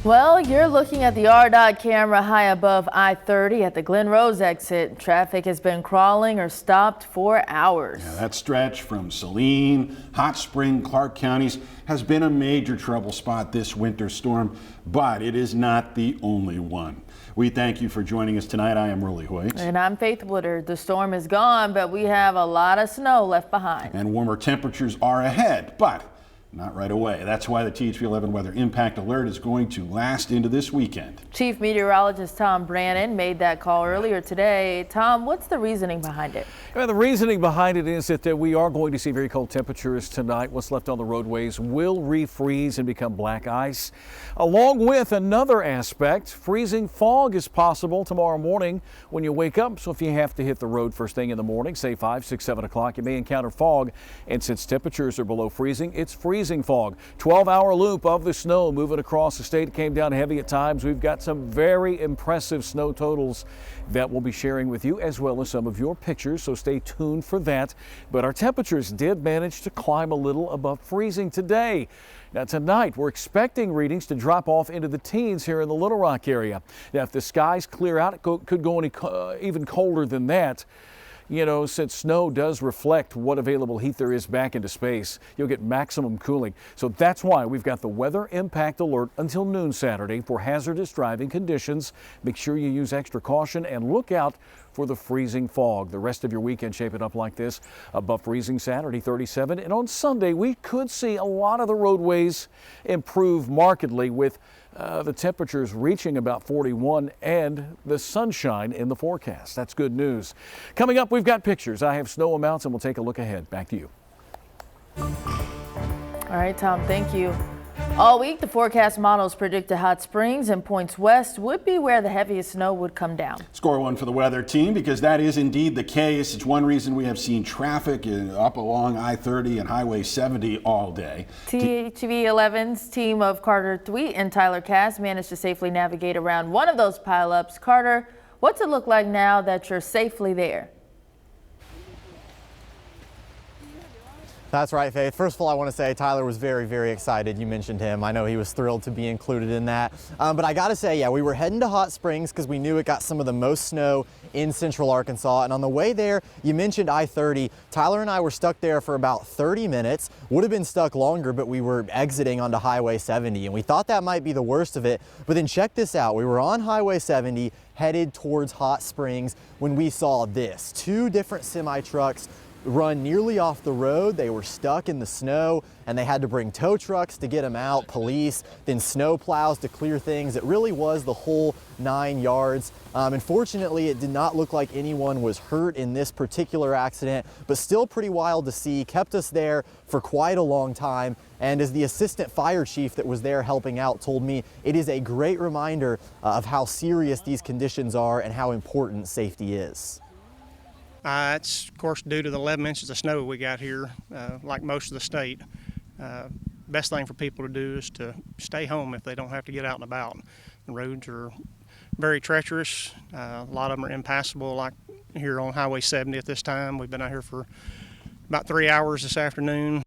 Well, you're looking at the RDOT camera high above I-30 at the Glen Rose exit. Traffic has been crawling or stopped for hours. Yeah, that stretch from Saline, Hot Spring, Clark counties has been a major trouble spot this winter storm, but it is not the only one. We thank you for joining us tonight. I am Rolly Hoyt. And I'm Faith Woodard. The storm is gone, but we have a lot of snow left behind. And warmer temperatures are ahead, but not right away. That's why the THV 11 weather impact alert is going to last into this weekend. Chief Meteorologist Tom Brannon made that call earlier today. Tom, what's the reasoning behind it? Well, the reasoning behind it is that we are going to see very cold temperatures tonight. What's left on the roadways will refreeze and become black ice. Along with another aspect, freezing fog is possible tomorrow morning when you wake up. So if you have to hit the road first thing in the morning, say 5, 6, 7 o'clock, you may encounter fog. And since temperatures are below freezing, it's freezing fog. 12-hour loop of the snow moving across the state. It came down heavy at times. We've got some very impressive snow totals that we'll be sharing with you, as well as some of your pictures, so stay tuned for that. But our temperatures did manage to climb a little above freezing today. Now tonight we're expecting readings to drop off into the teens here in the Little Rock area. Now if the skies clear out, it could go even colder than that. You know, since snow does reflect what available heat there is back into space, you'll get maximum cooling. So that's why we've got the weather impact alert until noon Saturday for hazardous driving conditions. Make sure you use extra caution and look out for the freezing fog. The rest of your weekend shaping up like this. Above freezing Saturday, 37. And on Sunday, we could see a lot of the roadways improve markedly with the temperatures reaching about 41 and the sunshine in the forecast. That's good news. Coming up, we've got pictures. I have snow amounts and we'll take a look ahead. Back to you. All right, Tom, thank you. All week, the forecast models predicted Hot Springs and points west would be where the heaviest snow would come down. Score one for the weather team, because that is indeed the case. It's one reason we have seen traffic up along I-30 and Highway 70 all day. THV 11's team of Carter Thweet and Tyler Cass managed to safely navigate around one of those pileups. Carter, what's it look like now that you're safely there? That's right, Faith. First of all, I want to say Tyler was very, very excited. You mentioned him. I know he was thrilled to be included in that. But I got to say, yeah, we were heading to Hot Springs because we knew it got some of the most snow in central Arkansas. And on the way there, you mentioned I-30. Tyler and I were stuck there for about 30 minutes. Would have been stuck longer, but we were exiting onto Highway 70. And we thought that might be the worst of it. But then check this out. We were on Highway 70 headed towards Hot Springs when we saw this. 2 different semi-trucks run nearly off the road. They were stuck in the snow and they had to bring tow trucks to get them out, police, then snow plows to clear things. It really was the whole 9 yards. Unfortunately, it did not look like anyone was hurt in this particular accident, but still pretty wild to see. Kept us there for quite a long time. And as the assistant fire chief that was there helping out told me, it is a great reminder of how serious these conditions are and how important safety is. It's, of course, due to the 11 inches of snow we got here, like most of the state. Best thing for people to do is to stay home if they don't have to get out and about. The roads are very treacherous. A lot of them are impassable, like here on Highway 70 at this time. We've been out here for about 3 hours this afternoon.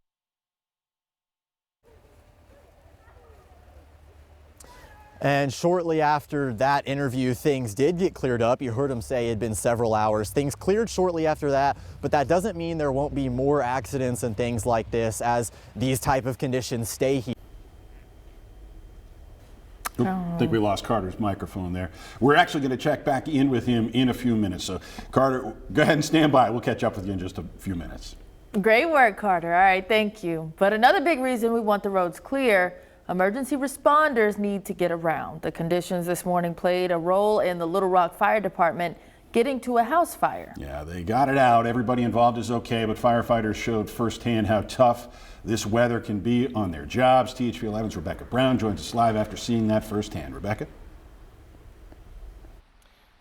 And shortly after that interview, things did get cleared up. You heard him say it had been several hours. Things cleared shortly after that, but that doesn't mean there won't be more accidents and things like this as these type of conditions stay here. I think we lost Carter's microphone there. We're actually going to check back in with him in a few minutes. So Carter, go ahead and stand by. We'll catch up with you in just a few minutes. Great work, Carter. All right, thank you. But another big reason we want the roads clear, emergency responders need to get around. The conditions this morning played a role in the Little Rock Fire Department getting to a house fire. Yeah, they got it out. Everybody involved is okay, but firefighters showed firsthand how tough this weather can be on their jobs. THV 11's Rebecca Brown joins us live after seeing that firsthand. Rebecca?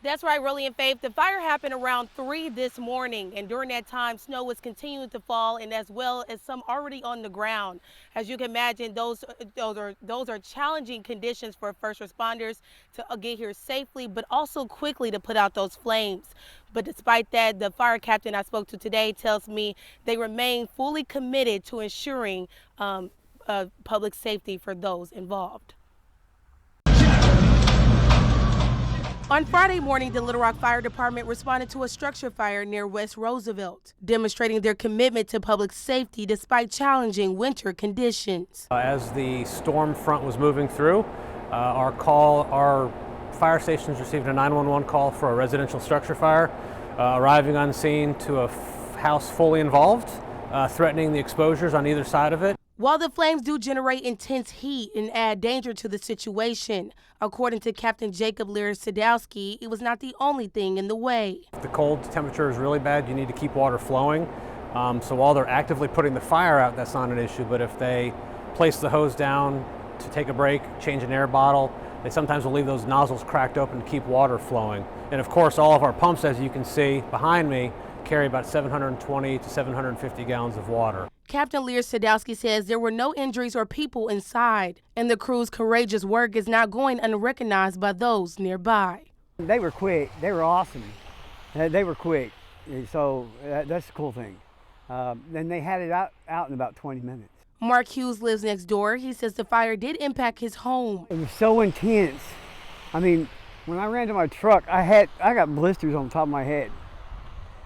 That's right, Rolly and Faith. The fire happened around 3 this morning, and during that time, snow was continuing to fall, and as well as some already on the ground. As you can imagine, those are challenging conditions for first responders to get here safely, but also quickly to put out those flames. But despite that, the fire captain I spoke to today tells me they remain fully committed to ensuring public safety for those involved. On Friday morning, the Little Rock Fire Department responded to a structure fire near West Roosevelt, demonstrating their commitment to public safety despite challenging winter conditions. As the storm front was moving through, our fire stations received a 911 call for a residential structure fire, arriving on scene to a house fully involved, threatening the exposures on either side of it. While the flames do generate intense heat and add danger to the situation, according to Captain Jacob Lear-Sadowski, it was not the only thing in the way. If the cold temperature is really bad, you need to keep water flowing. So while they're actively putting the fire out, that's not an issue. But if they place the hose down to take a break, change an air bottle, they sometimes will leave those nozzles cracked open to keep water flowing. And of course, all of our pumps, as you can see behind me, carry about 720 to 750 gallons of water. Captain Lear-Sadowski says there were no injuries or people inside, and the crew's courageous work is not going unrecognized by those nearby. They were quick. They were awesome. They were quick. So that's the cool thing. And they had it out in about 20 minutes. Mark Hughes lives next door. He says the fire did impact his home. It was so intense. I mean, when I ran to my truck, I got blisters on the top of my head.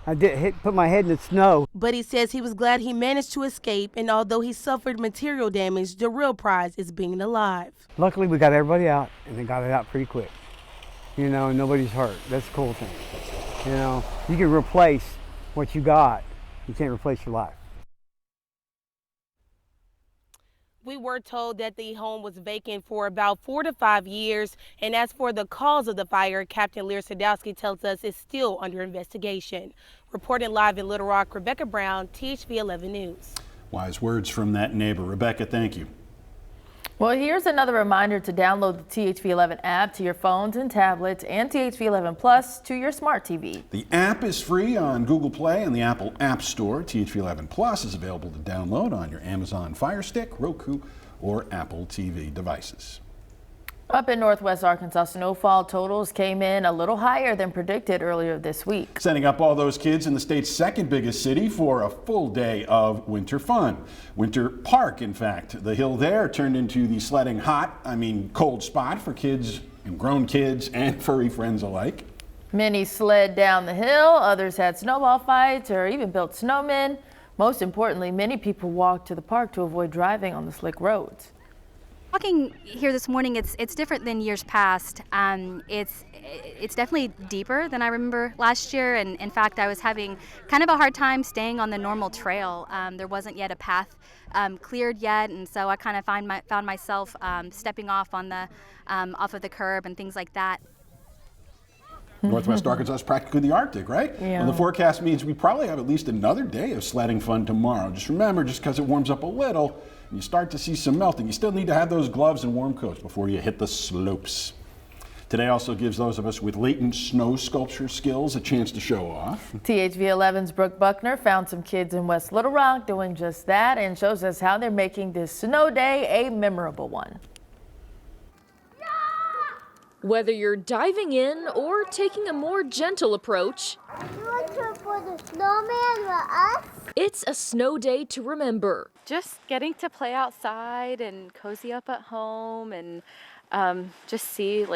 I put my head in the snow. But he says he was glad he managed to escape, and although he suffered material damage, the real prize is being alive. Luckily, we got everybody out, and they got it out pretty quick. You know, and nobody's hurt. That's the cool thing. You know, you can replace what you got. You can't replace your life. We were told that the home was vacant for about 4 to 5 years, and as for the cause of the fire, Captain Lear-Sadowski tells us it's still under investigation. Reporting live in Little Rock, Rebecca Brown, THV 11 News. Wise words from that neighbor. Rebecca, thank you. Well, here's another reminder to download the THV 11 app to your phones and tablets and THV 11 Plus to your smart TV. The app is free on Google Play and the Apple App Store. THV 11 Plus is available to download on your Amazon Fire Stick, Roku, or Apple TV devices. Up in northwest Arkansas, snowfall totals came in a little higher than predicted earlier this week. Sending up all those kids in the state's second biggest city for a full day of winter fun. Winter Park, in fact. The hill there turned into the sledding cold spot for kids and grown kids and furry friends alike. Many sled down the hill, others had snowball fights or even built snowmen. Most importantly, many people walked to the park to avoid driving on the slick roads. Walking here this morning, it's different than years past. It's definitely deeper than I remember last year, and in fact, I was having kind of a hard time staying on the normal trail. There wasn't yet a path cleared yet, and so I kind of found myself stepping off on the off of the curb and things like that. Northwest Arkansas is practically the Arctic, right? Yeah. Well, the forecast means we probably have at least another day of sledding fun tomorrow. Just remember, just because it warms up a little, and you start to see some melting, you still need to have those gloves and warm coats before you hit the slopes. Today also gives those of us with latent snow sculpture skills a chance to show off. THV 11's Brooke Buckner found some kids in West Little Rock doing just that and shows us how they're making this snow day a memorable one. Whether you're diving in or taking a more gentle approach, it's a snow day to remember. Just getting to play outside and cozy up at home and just see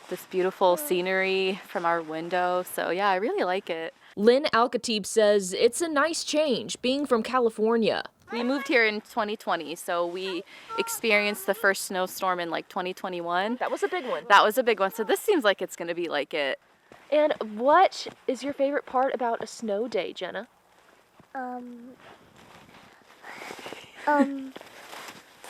this beautiful scenery from our window. So yeah, I really like it. Lynn Alkatib says it's a nice change being from California. We moved here in 2020, so we experienced the first snowstorm in 2021. That was a big one. That was a big one, so this seems like it's going to be like it. And what is your favorite part about a snow day, Jenna?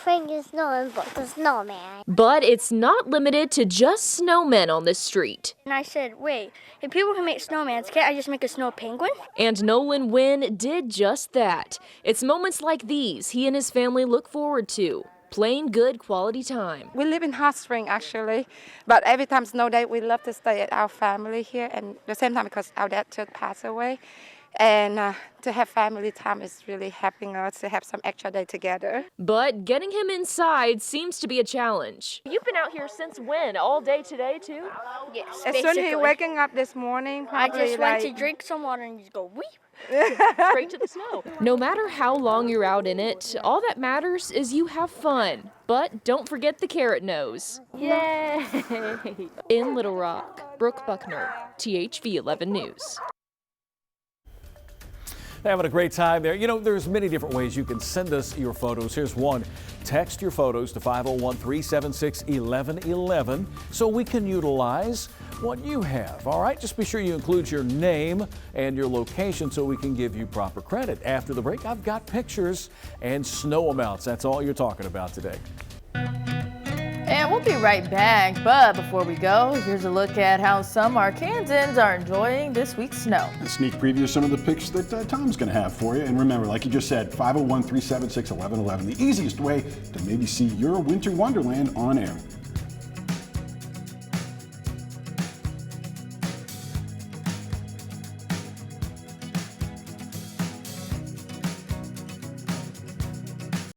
Playing in snow and the snowman. But it's not limited to just snowmen on this street. And I said, wait, if people can make snowmans, can't I just make a snow penguin? And Nolan Wynn did just that. It's moments like these he and his family look forward to. Plain good quality time. We live in Hot Spring actually, but every time snow day we love to stay at our family here, and at the same time because our dad just passed away. And to have family time is really helping us to have some extra day together. But getting him inside seems to be a challenge. You've been out here since when? All day today too? Yes, As soon as he waking up this morning, I probably just went to drink some water and just go weep. Straight to the snow. No matter how long you're out in it, all that matters is you have fun. But don't forget the carrot nose. Yay! In Little Rock, Brooke Buckner, THV 11 News. Having a great time there. You know, there's many different ways you can send us your photos. Here's one. Text your photos to 501-376-1111 so we can utilize what you have. All right, just be sure you include your name and your location so we can give you proper credit. After the break, I've got pictures and snow amounts. That's all you're talking about today. And we'll be right back, but before we go, here's a look at how some Arkansans are enjoying this week's snow. A sneak preview of some of the picks that Tom's going to have for you. And remember, like you just said, 501-376-1111, the easiest way to maybe see your winter wonderland on air.